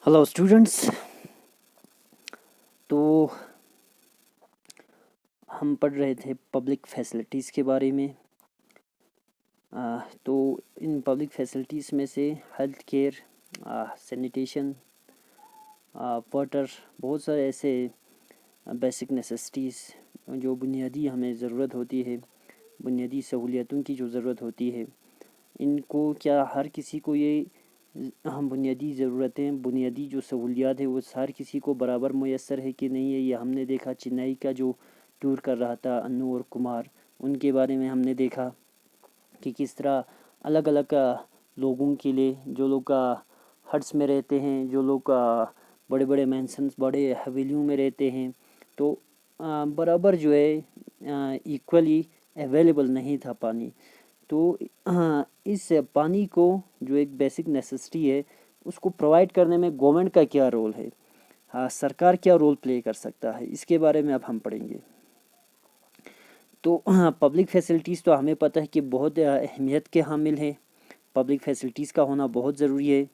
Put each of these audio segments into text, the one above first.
Hello students. तो हम पढ़ रहे थे पब्लिक फैसिलिटीज़ के बारे में। तो इन पब्लिक फैसिलिटीज़ में से हेल्थ केयर, सैनिटेशन, वाटर, बहुत सारे ऐसे बेसिक नेसेसिटीज़ जो बुनियादी हमें ज़रूरत होती है, बुनियादी सहूलियतों की जो ज़रूरत होती है, इनको क्या हर किसी को ये हम बुनियादी ज़रूरतें, बुनियादी जो सहूलियात है वो हर किसी को बराबर मुयस्सर है कि नहीं है। ये हमने देखा चेन्नई का जो टूर कर रहा था अन्नू और कुमार, उनके बारे में हमने देखा कि किस तरह अलग अलग लोगों के लिए, जो लोग हट्स में रहते हैं, जो लोग बड़े बड़े मैंसन्स, बड़े हवेलियों में रहते हैं, तो बराबर जो है इक्वली अवेलेबल नहीं था पानी। तो इस पानी को जो एक बेसिक नेसेसिटी है उसको प्रोवाइड करने में गवर्नमेंट का क्या रोल है, सरकार क्या रोल प्ले कर सकता है, इसके बारे में अब हम पढ़ेंगे। तो पब्लिक फैसिलिटीज़ तो हमें पता है कि बहुत अहमियत के हामिल है, पब्लिक फैसिलिटीज़ का होना बहुत ज़रूरी है।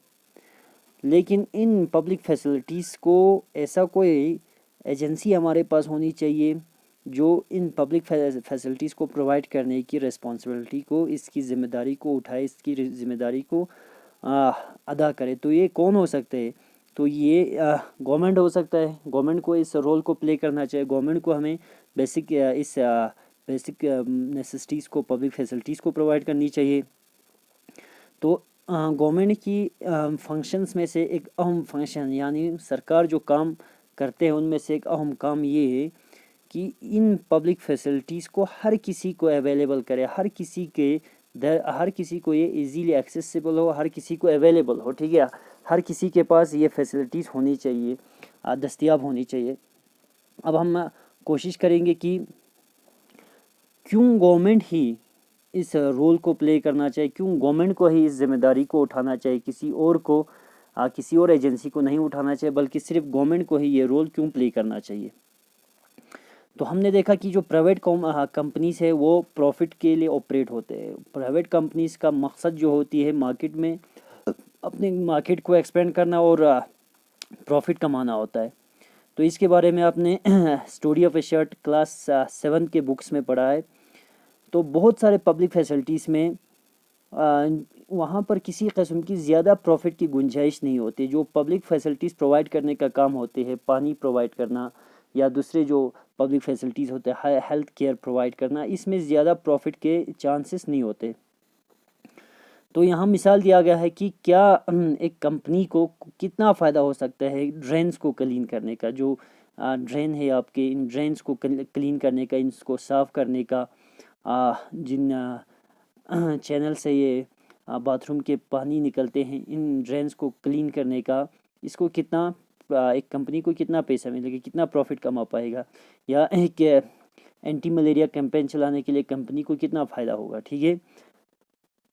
लेकिन इन पब्लिक फैसिलिटीज़ को ऐसा कोई एजेंसी हमारे पास होनी चाहिए जो इन पब्लिक फैसिलिटीज़ को प्रोवाइड करने की रिस्पॉन्सिबिलिटी को, इसकी ज़िम्मेदारी को उठाए, इसकी ज़िम्मेदारी को अदा करे। तो ये कौन हो सकते हैं? तो ये गवर्नमेंट हो सकता है। गवर्नमेंट को इस रोल को प्ले करना चाहिए। गवर्नमेंट को हमें इस बेसिक नेसेसिटीज़ को, पब्लिक फैसिलिटीज़ को प्रोवाइड करनी चाहिए। तो गवर्नमेंट की फंक्शंस में से एक अहम फंक्शन, यानी सरकार जो काम करते हैं उनमें से एक अहम काम ये है कि इन पब्लिक फैसिलिटीज़ को हर किसी को अवेलेबल करे, हर किसी को ये इजीली एक्सेसिबल हो, हर किसी को अवेलेबल हो। ठीक है, हर किसी के पास ये फैसिलिटीज़ होनी चाहिए, दस्तयाब होनी चाहिए। अब हम कोशिश करेंगे कि क्यों गवर्नमेंट ही इस रोल को प्ले करना चाहिए, क्यों गवर्नमेंट को ही इस जिम्मेदारी को उठाना चाहिए, किसी और एजेंसी को नहीं उठाना चाहिए, बल्कि सिर्फ गवर्नमेंट को ही ये रोल क्यों प्ले करना चाहिए। तो हमने देखा कि जो प्राइवेट कंपनीज है वो प्रॉफिट के लिए ऑपरेट होते हैं। प्राइवेट कंपनीज का मकसद जो होती है मार्केट में अपने मार्केट को एक्सपेंड करना और प्रॉफिट कमाना होता है। तो इसके बारे में आपने story of A shirt class 7 के बुक्स में पढ़ा है। तो बहुत सारे पब्लिक फैसिलिटीज़ में वहाँ पर किसी किस्म की ज़्यादा प्रॉफिट की गुंजाइश नहीं होती। जो पब्लिक फैसिलिटीज़ प्रोवाइड करने का काम होते हैं, पानी प्रोवाइड करना या दूसरे जो पब्लिक फैसिलिटीज़ होते हैं, हेल्थ केयर प्रोवाइड करना, इसमें ज़्यादा प्रॉफिट के चांसेस नहीं होते। तो यहाँ मिसाल दिया गया है कि क्या एक कंपनी को कितना फ़ायदा हो सकता है ड्रेन्स को क्लीन करने का। जो ड्रेन है आपके, इन ड्रेन्स को क्लीन करने का, इनको साफ़ करने का, जिन चैनल से ये बाथरूम के पानी निकलते हैं, इन ड्रेन्स को क्लीन करने का, इसको कितना एक कंपनी को कितना पैसा मिलेगा, कितना प्रॉफिट कमा पाएगा, या एक एंटी मलेरिया कैंपेन चलाने के लिए कंपनी को कितना फ़ायदा होगा। ठीक है,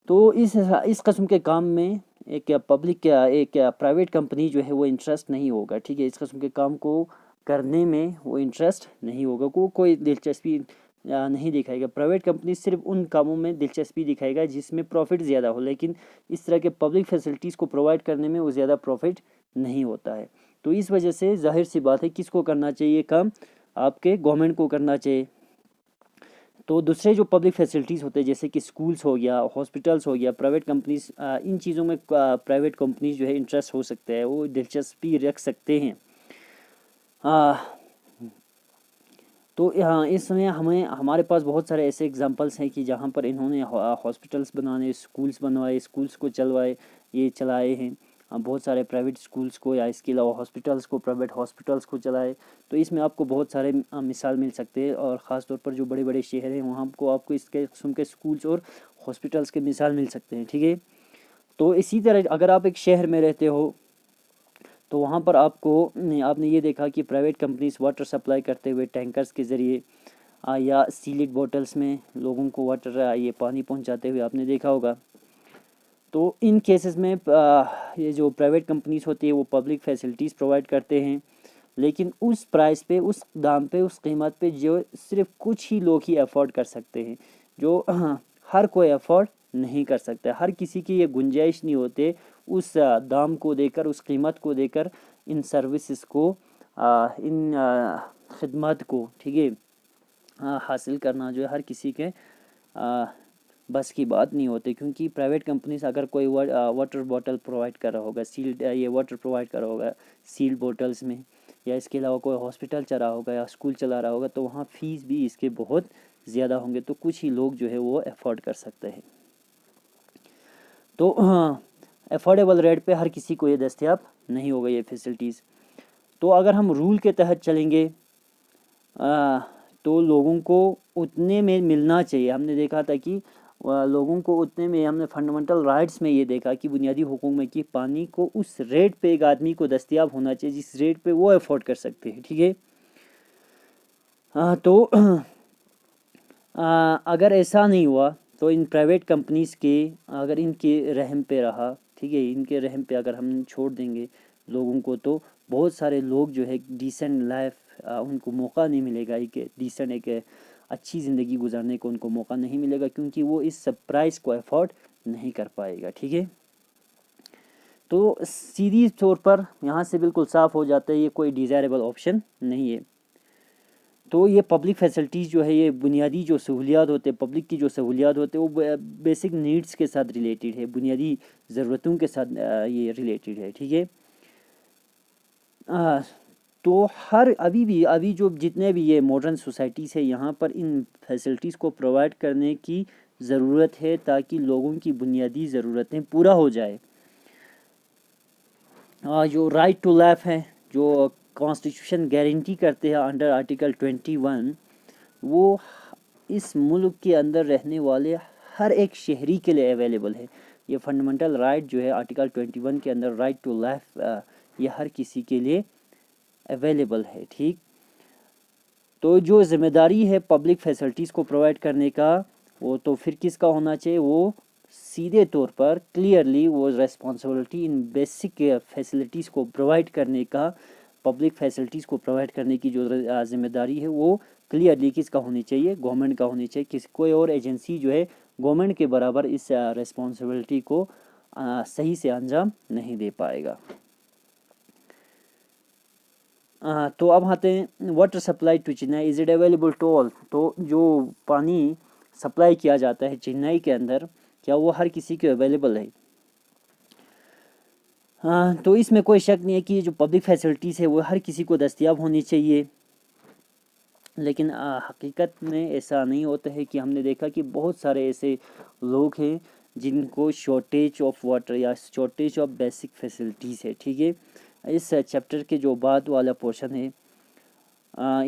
तो इस किस्म के काम में एक प्राइवेट कंपनी जो है वो इंटरेस्ट नहीं होगा। ठीक है, इस किस्म के काम को करने में वो इंटरेस्ट नहीं होगा, कोई दिलचस्पी नहीं दिखाएगा। प्राइवेट कंपनी सिर्फ उन कामों में दिलचस्पी दिखाएगा जिसमें प्रॉफिट ज़्यादा हो, लेकिन इस तरह के पब्लिक फैसिलिटीज़ को प्रोवाइड करने में वो ज़्यादा प्रॉफिट नहीं होता है। तो इस वजह से जाहिर सी बात है किसको करना चाहिए काम, आपके गवर्नमेंट को करना चाहिए। तो दूसरे जो पब्लिक फैसिलिटीज़ होते हैं जैसे कि स्कूल्स हो गया, हॉस्पिटल्स हो गया, प्राइवेट कंपनीज, इन चीज़ों में प्राइवेट कंपनीज जो है इंटरेस्ट हो सकते हैं, वो दिलचस्पी रख सकते हैं। तो यहाँ इसमें हमारे पास बहुत सारे ऐसे एग्जांपल्स हैं कि जहाँ पर इन्होंने हॉस्पिटल्स बनाने, स्कूल्स बनवाए, स्कूल्स को चलाए हैं। बहुत सारे प्राइवेट स्कूल्स को या इसके अलावा हॉस्पिटल्स को, प्राइवेट हॉस्पिटल्स को चलाए। तो इसमें आपको बहुत सारे मिसाल मिल सकते हैं, और ख़ास तौर पर जो बड़े बड़े शहर हैं वहाँ को आपको इसके किस्म के स्कूल्स और हॉस्पिटल्स के मिसाल मिल सकते हैं। ठीक है, तो इसी तरह अगर आप एक शहर में रहते हो तो वहाँ पर आपने ये देखा कि प्राइवेट कंपनीज वाटर सप्लाई करते हुए टैंकर्स के ज़रिए या सीलेट बॉटल्स में लोगों को वाटर, ये पानी पहुँचाते हुए आपने देखा होगा। तो इन केसेस में ये जो प्राइवेट कंपनीज होती है वो पब्लिक फैसिलिटीज़ प्रोवाइड करते हैं, लेकिन उस प्राइस पे, उस दाम पे, उस कीमत पे जो सिर्फ कुछ ही लोग ही अफोर्ड कर सकते हैं, जो हर कोई अफोर्ड नहीं कर सकता। हर किसी की ये गुंजाइश नहीं होते उस दाम को देकर, उस कीमत को देकर इन सर्विसेज को, इन खिदमत को, ठीक है, हासिल करना जो है हर किसी के बस की बात नहीं होती। क्योंकि प्राइवेट कंपनीज अगर कोई वाटर बॉटल प्रोवाइड कर रहा होगा, सील्ड ये वाटर प्रोवाइड कर रहा होगा सील्ड बोतल्स में, या इसके अलावा कोई हॉस्पिटल चला होगा या स्कूल चला रहा होगा, तो वहाँ फ़ीस भी इसके बहुत ज़्यादा होंगे, तो कुछ ही लोग जो है वो अफोर्ड कर सकते हैं। तो अफोर्डेबल रेट पे हर किसी को ये दस्तयाब नहीं होगा ये फैसिलिटीज़। तो अगर हम रूल के तहत चलेंगे तो लोगों को उतने में मिलना चाहिए। हमने देखा था कि लोगों को उतने में, हमने फंडामेंटल राइट्स में ये देखा कि बुनियादी हुकूक में कि पानी को उस रेट पे एक आदमी को दस्तयाब होना चाहिए जिस रेट पे वो अफोर्ड कर सकते हैं, ठीक है। तो अगर ऐसा नहीं हुआ तो इन प्राइवेट कंपनीज़ के, अगर इनके रहम पे रहा, ठीक है, इनके रहम पे अगर हम छोड़ देंगे लोगों को, तो बहुत सारे लोग जो है डिसेंट लाइफ उनको मौका नहीं मिलेगा, एक डिसेंट, एक अच्छी ज़िंदगी गुजारने को उनको मौका नहीं मिलेगा, क्योंकि वो इस सब प्राइस को अफोर्ड नहीं कर पाएगा, ठीक है। तो सीधी तौर पर यहाँ से बिल्कुल साफ़ हो जाता है ये कोई डिज़ायरेबल ऑप्शन नहीं है। तो ये पब्लिक फैसिलिटीज़ जो है, ये बुनियादी जो सहूलियात होते हैं, पब्लिक की जो सहूलियात होते हैं, वो बेसिक नीड्स के साथ रिलेटेड है, बुनियादी ज़रूरतों के साथ ये रिलेटेड है, ठीक है। तो अभी जो जितने भी ये मॉडर्न सोसाइटीज़ है, यहाँ पर इन फैसिलिटीज़ को प्रोवाइड करने की ज़रूरत है ताकि लोगों की बुनियादी ज़रूरतें पूरा हो जाए। जो राइट टू लाइफ है, जो कॉन्स्टिट्यूशन गारंटी करते हैं अंडर आर्टिकल 21, वो इस मुल्क के अंदर रहने वाले हर एक शहरी के लिए अवेलेबल है। ये फंडामेंटल राइट जो है आर्टिकल 21 के अंदर, राइट टू लाइफ, ये हर किसी के लिए अवेलेबल है, ठीक। तो जो ज़िम्मेदारी है पब्लिक फैसिलिटीज़ को प्रोवाइड करने का, वो तो फिर किसका होना चाहिए? वो सीधे तौर पर क्लियरली वो रेस्पॉन्सिबिलिटी इन बेसिक फैसिलिटीज़ को प्रोवाइड करने का, पब्लिक फैसिलिटीज़ को प्रोवाइड करने की जो ज़िम्मेदारी है वो क्लियरली किसका होनी चाहिए? गवर्नमेंट का होनी चाहिए। कोई और एजेंसी जो है गवर्नमेंट के बराबर इस रेस्पॉन्सिबिलिटी को सही से अंजाम नहीं दे पाएगा। तो अब आते हैं water supply to Chennai, is it available to all? तो जो पानी सप्लाई किया जाता है चेन्नई के अंदर, क्या वो हर किसी के अवेलेबल है? तो इसमें कोई शक नहीं है कि जो पब्लिक फैसिलिटीज़ है वो हर किसी को दस्तयाब होनी चाहिए, लेकिन हकीकत में ऐसा नहीं होता है। कि हमने देखा कि बहुत सारे ऐसे लोग हैं जिनको शॉर्टेज ऑफ वाटर या शॉर्टेज ऑफ बेसिक फैसिलिटीज़ है, ठीक है। इस चैप्टर के जो बाद वाला पोर्शन है,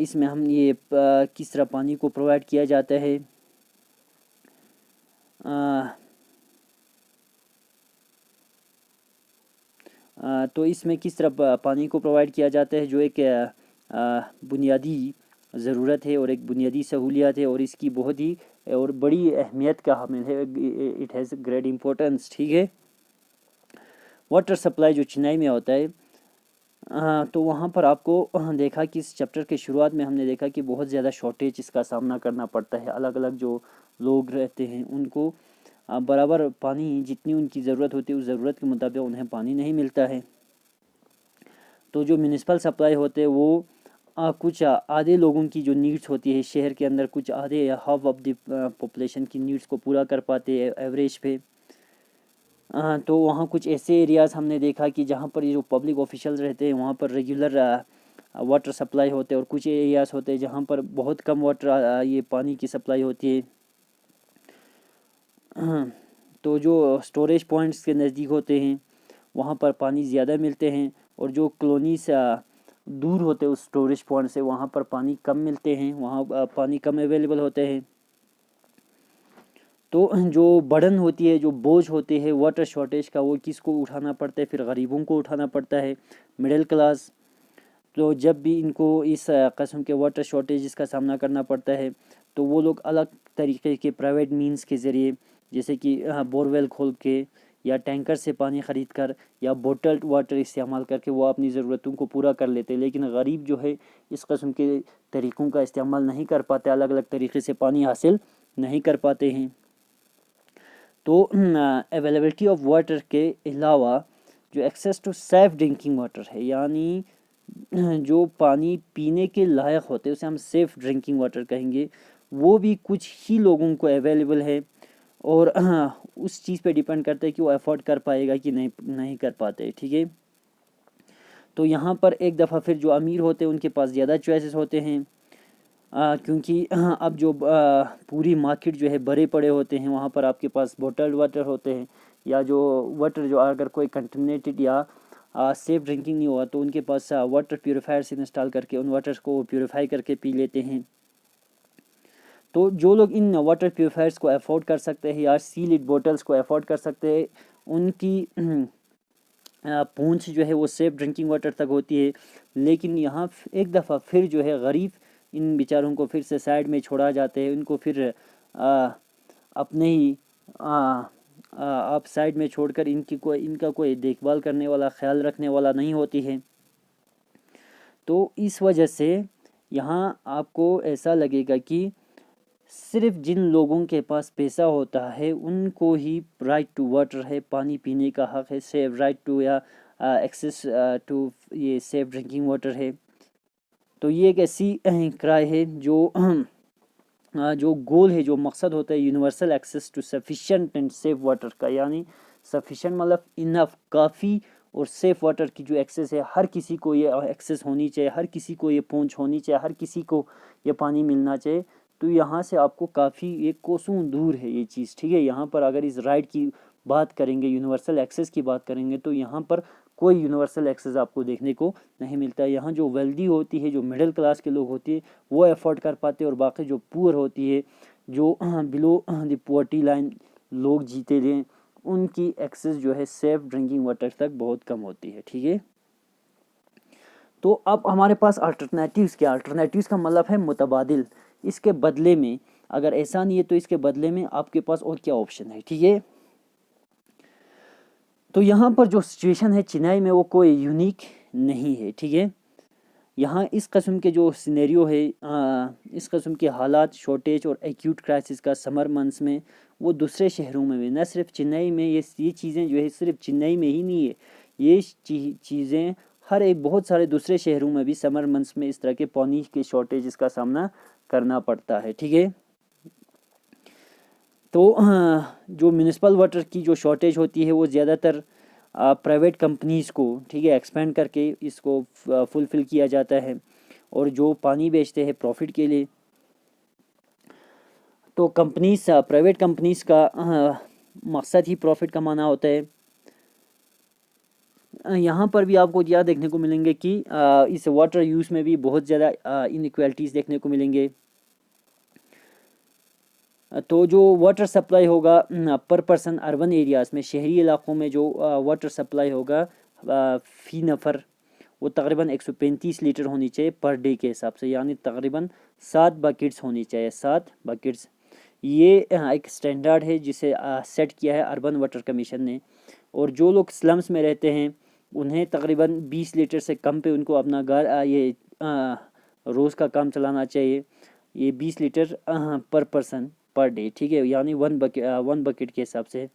इसमें हम ये किस तरह पानी को प्रोवाइड किया जाता है, तो इसमें किस तरह पानी को प्रोवाइड किया जाता है, जो एक बुनियादी ज़रूरत है और एक बुनियादी सहूलियत है, और इसकी बहुत ही और बड़ी अहमियत का हामिल है। इट हैज़ ग्रेट इम्पोर्टेंस, ठीक है। वाटर सप्लाई जो चेन्नई में होता है, तो वहाँ पर आपको देखा कि इस चैप्टर के शुरुआत में हमने देखा कि बहुत ज़्यादा शॉर्टेज इसका सामना करना पड़ता है। अलग अलग जो लोग रहते हैं उनको बराबर पानी, जितनी उनकी ज़रूरत होती है उस ज़रूरत के मुताबिक उन्हें पानी नहीं मिलता है। तो जो म्यूनिसिपल सप्लाई होते हैं वो कुछ आधे लोगों की जो नीड्स होती है शहर के अंदर, कुछ आधे हाफ ऑफ द पॉपुलेशन की नीड्स को पूरा कर पाते हैं एवरेज पे। तो वहाँ कुछ ऐसे एरियाज़ हमने देखा कि जहाँ पर ये जो पब्लिक ऑफिशियल्स रहते हैं वहाँ पर रेगुलर वाटर सप्लाई होते हैं, और कुछ एरियाज़ होते हैं जहाँ पर बहुत कम वाटर ये पानी की सप्लाई होती है। तो जो स्टोरेज पॉइंट्स के नज़दीक होते हैं वहाँ पर पानी ज़्यादा मिलते हैं, और जो कॉलोनी से दूर होते हैं उस स्टोरेज पॉइंट से वहाँ पर पानी कम मिलते हैं, वहाँ पानी कम अवेलेबल होते हैं। तो जो बर्डन होती है, जो बोझ होते हैं वाटर शॉर्टेज का, वो किसको उठाना पड़ता है? फिर गरीबों को उठाना पड़ता है, मिडिल क्लास। तो जब भी इनको इस किस्म के वाटर शॉर्टेज का सामना करना पड़ता है तो वो लोग अलग तरीके के प्राइवेट मीन्स के ज़रिए, जैसे कि बोरवेल खोल के या टैंकर से पानी ख़रीद कर या बोटल्ड वाटर इस्तेमाल करके वो अपनी ज़रूरतों को पूरा कर लेते हैं। लेकिन गरीब जो है इस किस्म के तरीक़ों का इस्तेमाल नहीं कर पाते, अलग अलग तरीक़े से पानी हासिल नहीं कर पाते हैं। तो अवेलेबिलिटी ऑफ वाटर के अलावा जो access to safe drinking water है, यानी जो पानी पीने के लायक होते हैं उसे हम सेफ़ ड्रिंकिंग वाटर कहेंगे, वो भी कुछ ही लोगों को अवेलेबल है। और उस चीज़ पे डिपेंड करता है कि वो अफोर्ड कर पाएगा कि नहीं कर पाते, ठीक है। तो यहाँ पर एक दफ़ा फिर जो अमीर होते हैं उनके पास ज़्यादा चॉइसेस होते हैं, क्योंकि अब जो पूरी मार्केट जो है भरे पड़े होते हैं, वहाँ पर आपके पास बॉटल्ड वाटर होते हैं, या जो वाटर जो अगर कोई कंटेमिनेटेड या सेफ़ ड्रिंकिंग नहीं हुआ तो उनके पास वाटर प्योरीफायर्स इंस्टॉल करके उन वाटर्स को प्योरीफाई करके पी लेते हैं। तो जो लोग इन वाटर प्योरीफायर्स को अफोर्ड कर सकते हैं या सील्ड बोटल्स को अफोर्ड कर सकते हैं, उनकी पहुँच जो है वो सेफ़ ड्रिंकिंग वाटर तक होती है। लेकिन यहाँ एक दफ़ा फिर जो है गरीब इन बेचारों को फिर से साइड में छोड़ा जाते हैं, उनको फिर अपने ही आप साइड में छोड़कर इनका कोई देखभाल करने वाला, ख्याल रखने वाला नहीं होती है। तो इस वजह से यहाँ आपको ऐसा लगेगा कि सिर्फ जिन लोगों के पास पैसा होता है उनको ही राइट टू वाटर है, पानी पीने का हक है, सेफ राइट टू या एक्सेस टू ये सेफ ड्रिंकिंग वाटर है। तो ये एक ऐसी क्राई है जो जो गोल है, जो मकसद होता है universal access to sufficient and safe water का, यानी सफिशेंट मतलब इनफ, काफ़ी, और सेफ वाटर की जो एक्सेस है, हर किसी को ये एक्सेस होनी चाहिए, हर किसी को ये पहुंच होनी चाहिए, हर किसी को ये पानी मिलना चाहिए। तो यहाँ से आपको काफ़ी एक कोसों दूर है ये चीज़, ठीक है। यहाँ पर अगर इस राइट की बात करेंगे, यूनिवर्सल एक्सेस की बात करेंगे, तो यहाँ पर कोई यूनिवर्सल एक्सेस आपको देखने को नहीं मिलता है। यहाँ जो वेल्दी होती है, जो मिडिल क्लास के लोग होती है, वो अफोर्ड कर पाते हैं, और बाकी जो पुअर होती है, जो बिलो द पॉवर्टी लाइन लोग जीते हैं, उनकी एक्सेस जो है सेफ ड्रिंकिंग वाटर तक बहुत कम होती है, ठीक है। तो अब हमारे पास अल्टरनेटिव्स क्या, अल्टरनेटिव्स का मतलब है मुतबादिल। इसके बदले में अगर ऐसा नहीं है तो इसके बदले में आपके पास और क्या ऑप्शन है, ठीक है। तो यहाँ पर जो सिचुएशन है चेन्नई में वो कोई यूनिक नहीं है, ठीक है। यहाँ इस किस्म के जो सिनेरियो है, इस किस्म के हालात, शॉर्टेज और एक्यूट क्राइसिस का समर मंथ्स में वो दूसरे शहरों में भी, न सिर्फ चेन्नई में, ये चीज़ें जो है सिर्फ चेन्नई में ही नहीं है, ये चीज़ें हर एक बहुत सारे दूसरे शहरों में भी समर मंथ्स में इस तरह के पानी के शॉर्टेज का सामना करना पड़ता है, ठीक है। तो जो म्यूनिसिपल वाटर की जो शॉर्टेज होती है वो ज़्यादातर प्राइवेट कंपनीज़ को, ठीक है, एक्सपेंड करके इसको फुलफ़िल किया जाता है, और जो पानी बेचते हैं प्रॉफिट के लिए। तो प्राइवेट कंपनीज़ का मकसद ही प्रॉफिट कमाना होता है। यहाँ पर भी आपको यह देखने को मिलेंगे कि इस वाटर यूज़ में भी बहुत ज़्यादा इनइक्वालिटीज़ देखने को मिलेंगे। तो जो वाटर सप्लाई होगा पर पर्सन अर्बन एरियाज़ में, शहरी इलाक़ों में जो वाटर सप्लाई होगा फ़ी नफ़र, वो तकरीबन 135 लीटर होनी चाहिए पर डे के हिसाब से, यानी तकरीबन 7 बकेट्स होनी चाहिए, 7 बकेट्स। ये एक स्टैंडर्ड है जिसे सेट किया है अर्बन वाटर कमीशन ने। और जो लोग स्लम्स में रहते हैं उन्हें तकरीबन 20 लीटर से कम पे उनको अपना घर ये रोज़ का काम चलाना चाहिए, ये 20 लीटर पर पर्सन पर डे, ठीक है, यानी 1 बकेट के हिसाब से।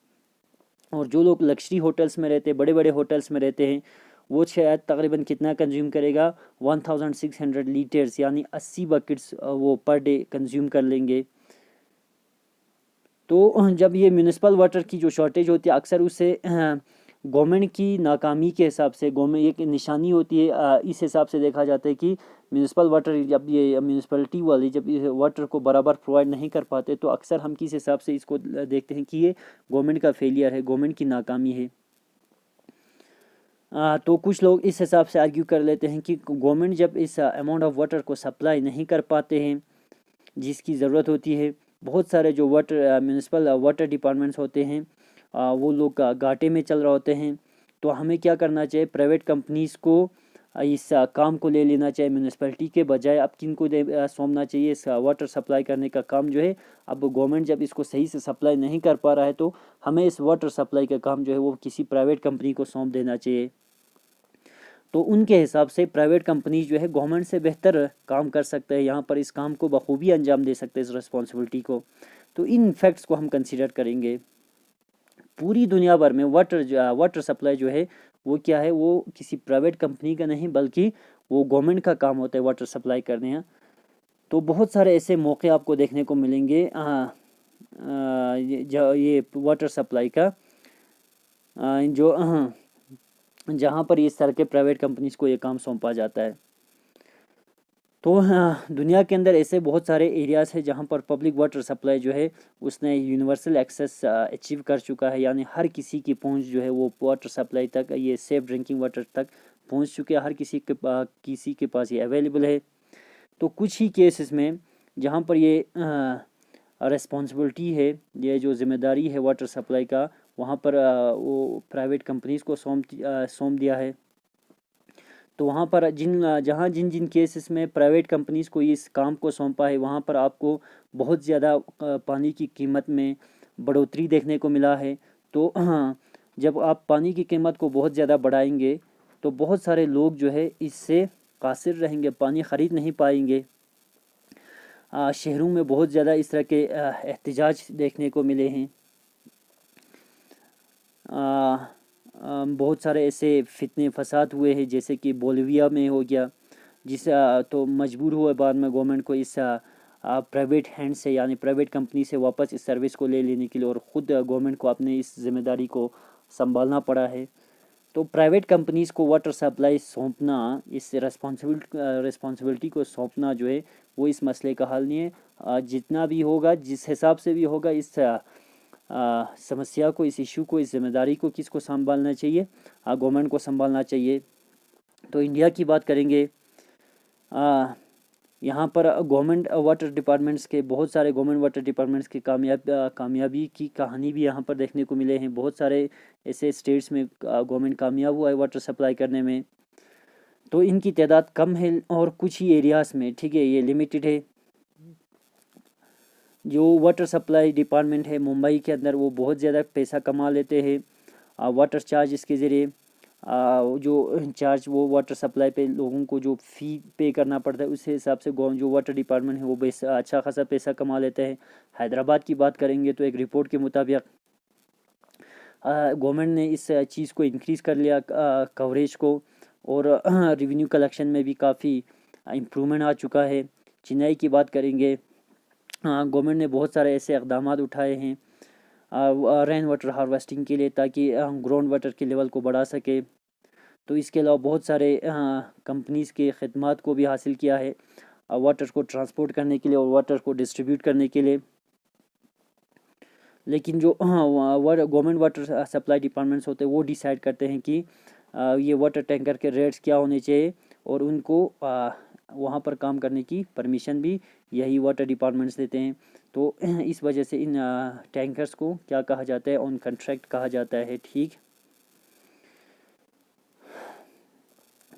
और जो लोग लग्जरी होटल्स में रहते हैं, बड़े बड़े होटल्स में रहते हैं, वो शायद तकरीबन कितना कंज्यूम करेगा, 1600 लीटर्स, यानी 80 बकेट्स वो पर डे कंज्यूम कर लेंगे। तो जब ये म्यूनिसिपल वाटर की जो शॉर्टेज होती है, अक्सर उसे गवर्नमेंट की नाकामी के हिसाब से, गवर्नमेंट एक निशानी होती है, इस हिसाब से देखा जाता है कि म्यूनिसिपल वाटर, जब ये म्यूनिसिपलिटी वाली जब ये वाटर को बराबर प्रोवाइड नहीं कर पाते, तो अक्सर हम किस हिसाब से इसको देखते हैं कि ये गवर्नमेंट का फेलियर है, गवर्नमेंट की नाकामी है। तो कुछ लोग इस हिसाब से आर्ग्यू कर लेते हैं कि गवर्नमेंट जब इस अमाउंट ऑफ वाटर को सप्लाई नहीं कर पाते हैं जिसकी ज़रूरत होती है, बहुत सारे जो म्यूनिसिपल वाटर डिपार्टमेंट्स होते हैं, वो लोग घाटे में चल रहे होते हैं। तो हमें क्या करना चाहिए, प्राइवेट कंपनीज़ को इस काम को ले लेना चाहिए म्यूनिसिपैलिटी के बजाय। अब किन को सौंपना चाहिए इस वाटर सप्लाई करने का काम जो है। अब गवर्नमेंट जब इसको सही से सप्लाई नहीं कर पा रहा है तो हमें इस वाटर सप्लाई का काम जो है वो किसी प्राइवेट कंपनी को सौंप देना चाहिए। तो उनके हिसाब से प्राइवेट कंपनी जो है गवर्नमेंट से बेहतर काम कर सकते हैं, यहाँ पर इस काम को बखूबी अंजाम दे सकते हैं, इस रिस्पॉन्सिबिलिटी को। तो इन फैक्ट्स को हम कंसिडर करेंगे। पूरी दुनिया भर में वाटर सप्लाई जो है वो क्या है, वो किसी प्राइवेट कंपनी का नहीं बल्कि वो गवर्नमेंट का काम होता है वाटर सप्लाई करने हैं। तो बहुत सारे ऐसे मौके आपको देखने को मिलेंगे ये वाटर सप्लाई का जो जहाँ पर इस तरह के प्राइवेट कंपनीज को ये काम सौंपा जाता है। तो दुनिया के अंदर ऐसे बहुत सारे एरियाज़ हैं जहाँ पर पब्लिक वाटर सप्लाई जो है उसने यूनिवर्सल एक्सेस अचीव कर चुका है, यानी हर किसी की पहुँच जो है वो वाटर सप्लाई तक, ये सेफ ड्रिंकिंग वाटर तक पहुँच चुके हैं, हर किसी के पास ये अवेलेबल है। तो कुछ ही केसेस में जहाँ पर ये रिस्पॉन्सिबिलिटी है, ये जो जिम्मेदारी है वाटर सप्लाई का, वहाँ पर वो प्राइवेट कंपनीज़ को सौंप दिया है। तो वहाँ पर जहाँ जिन जिन केसेस में प्राइवेट कंपनीज़ को इस काम को सौंपा है, वहाँ पर आपको बहुत ज़्यादा पानी की कीमत में बढ़ोतरी देखने को मिला है। तो जब आप पानी की कीमत को बहुत ज़्यादा बढ़ाएंगे तो बहुत सारे लोग जो है इससे कासिर रहेंगे, पानी ख़रीद नहीं पाएंगे। शहरों में बहुत ज़्यादा इस तरह के एहतजाज देखने को मिले हैं। बहुत सारे ऐसे फितने फसाद हुए हैं, जैसे कि बोलिविया में हो गया, तो मजबूर हुआ बाद में गवर्नमेंट को इस प्राइवेट हैंड से, यानी प्राइवेट कंपनी से वापस इस सर्विस को ले लेने के लिए, और ख़ुद गवर्नमेंट को अपने इस जिम्मेदारी को संभालना पड़ा है। तो प्राइवेट कंपनीज़ को वाटर सप्लाई सौंपना, इस रिस्पॉन्सिबिलिटी को सौंपना जो है वो इस मसले का हल नहीं है। जितना भी होगा, जिस हिसाब से भी होगा, इस समस्या को, इस इशू को, इस जिम्मेदारी को किसको संभालना चाहिए? गवर्नमेंट को संभालना चाहिए। तो इंडिया की बात करेंगे, यहाँ पर गवर्नमेंट वाटर डिपार्टमेंट्स के, बहुत सारे गवर्नमेंट वाटर डिपार्टमेंट्स की कामयाबी की कहानी भी यहाँ पर देखने को मिले हैं। बहुत सारे ऐसे स्टेट्स में गवर्नमेंट कामयाब हुआ है वाटर सप्लाई करने में। तो इनकी तादाद कम है और कुछ ही एरियाज़ में, ठीक है, ये लिमिटेड है। जो वाटर सप्लाई डिपार्टमेंट है मुंबई के अंदर, वो बहुत ज़्यादा पैसा कमा लेते हैं वाटर चार्ज के ज़रिए। जो चार्ज वो वाटर सप्लाई पे लोगों को जो फ़ी पे करना पड़ता है, उस हिसाब से जो वाटर डिपार्टमेंट है वो अच्छा खासा पैसा कमा लेते हैं। हैदराबाद की बात करेंगे तो एक रिपोर्ट के मुताबिक गवर्नमेंट ने इस चीज़ को इंक्रीज़ कर लिया, कवरेज को, और रेवेन्यू कलेक्शन में भी काफ़ी इम्प्रूवमेंट आ चुका है। चेन्नई की बात करेंगे, गवर्नमेंट ने बहुत सारे ऐसे इक़दाम उठाए हैं रेन वाटर हार्वेस्टिंग के लिए, ताकि ग्राउंड वाटर के लेवल को बढ़ा सके। तो इसके अलावा बहुत सारे कंपनीज़ के ख़िदमात को भी हासिल किया है वाटर को ट्रांसपोर्ट करने के लिए और वाटर को डिस्ट्रीब्यूट करने के लिए। लेकिन जो गवर्नमेंट वाटर सप्लाई डिपार्टमेंट्स होते हैं वो डिसाइड करते हैं कि ये वाटर टैंकर के रेट्स क्या होने चाहिए, और उनको वहाँ पर काम करने की परमिशन भी यही वाटर डिपार्टमेंट्स देते हैं। तो इस वजह से इन टैंकर्स को क्या कहा जाता है? ऑन कॉन्ट्रैक्ट कहा जाता है, ठीक।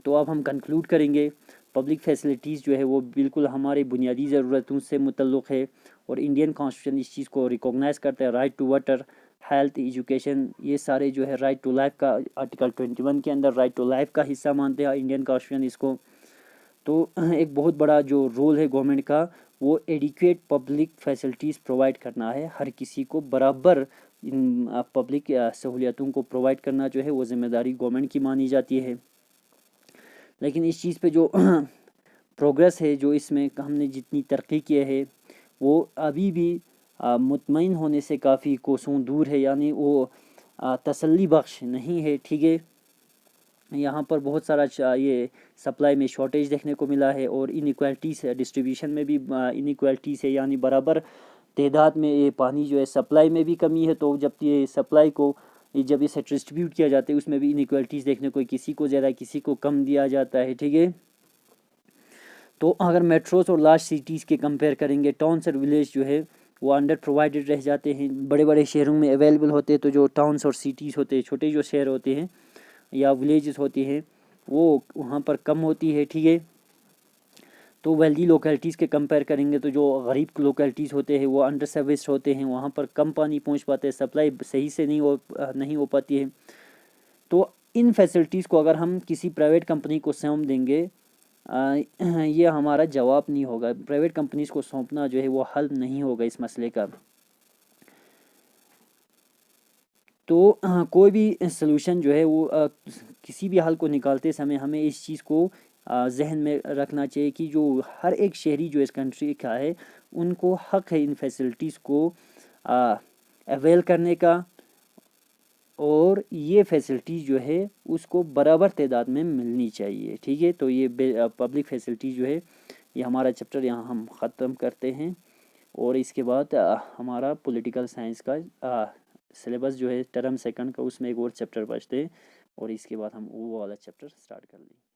तो अब हम कंक्लूड करेंगे, पब्लिक फैसिलिटीज़ जो है वो बिल्कुल हमारी बुनियादी ज़रूरतों से मुतल्लुक़ है, और इंडियन कॉन्स्टिट्यूशन इस चीज़ को रिकॉग्नाइज़ करता है। Right to water, health, education, ये सारे जो है राइट टू लाइफ का, आर्टिकल 21 के अंदर राइट टू लाइफ का हिस्सा मानते हैं इंडियन कॉन्स्टिट्यूशन इसको। तो एक बहुत बड़ा जो रोल है गवर्नमेंट का, वो एडिक्वेट पब्लिक फैसिलिटीज़ प्रोवाइड करना है, हर किसी को बराबर इन पब्लिक सहूलियतों को प्रोवाइड करना जो है वो ज़िम्मेदारी गवर्नमेंट की मानी जाती है। लेकिन इस चीज़ पे जो प्रोग्रेस है, जो इसमें हमने जितनी तरक्की की है, वो अभी भी मुतमईन होने से काफ़ी कोसों दूर है, यानी वो तसल्ली बख्श नहीं है, ठीक है। यहाँ पर बहुत सारा ये सप्लाई में शॉर्टेज देखने को मिला है, और इनइक्वालिटीज़ है, डिस्ट्रीब्यूशन में भी इनइक्वालिटीज़ है, यानी बराबर तादाद में ये पानी जो है सप्लाई में भी कमी है। तो जब ये सप्लाई को जब इसे डिस्ट्रीब्यूट किया जाता है उसमें भी इनइक्वालिटीज़ देखने को, किसी को ज़्यादा किसी को कम दिया जाता है, ठीक है। तो अगर मेट्रोस और लार्ज सिटीज़ के कंपेयर करेंगे, टाउन्स और विलेज जो है वो अंडर प्रोवाइडेड रह जाते हैं। बड़े बड़े शहरों में अवेलेबल होते हैं, तो जो टाउन्स और सिटीज़ होते हैं, छोटे जो शहर होते हैं या विलेजेस होती हैं, वो वहाँ पर कम होती है, ठीक है। तो वेल्दी लोकेलिटीज़ के कंपेयर करेंगे तो जो गरीब लोकेलिटीज़ होते हैं वो अंडर सर्विस्ड होते हैं, वहाँ पर कम पानी पहुँच पाते हैं, सप्लाई सही से नहीं हो पाती है। तो इन फैसिलिटीज़ को अगर हम किसी प्राइवेट कंपनी को सौंप देंगे, ये हमारा जवाब नहीं होगा। प्राइवेट कंपनीज़ को सौंपना जो है वो हल नहीं होगा इस मसले का। तो कोई भी सलूशन जो है वो किसी भी हल को निकालते समय हमें इस चीज़ को जहन में रखना चाहिए कि जो हर एक शहरी जो इस कंट्री का है उनको हक है इन फैसिलिटीज़ को अवेल करने का, और ये फैसिलिटीज़ जो है उसको बराबर तादाद में मिलनी चाहिए। ठीक है, तो ये पब्लिक फैसिलिटी जो है ये हमारा चैप्टर यहाँ हम ख़त्म करते हैं। और इसके बाद हमारा पॉलिटिकल साइंस का सिलेबस जो है टर्म सेकंड का, उसमें एक और चैप्टर बचते हैं, और इसके बाद हम वो वाला चैप्टर स्टार्ट कर लेंगे।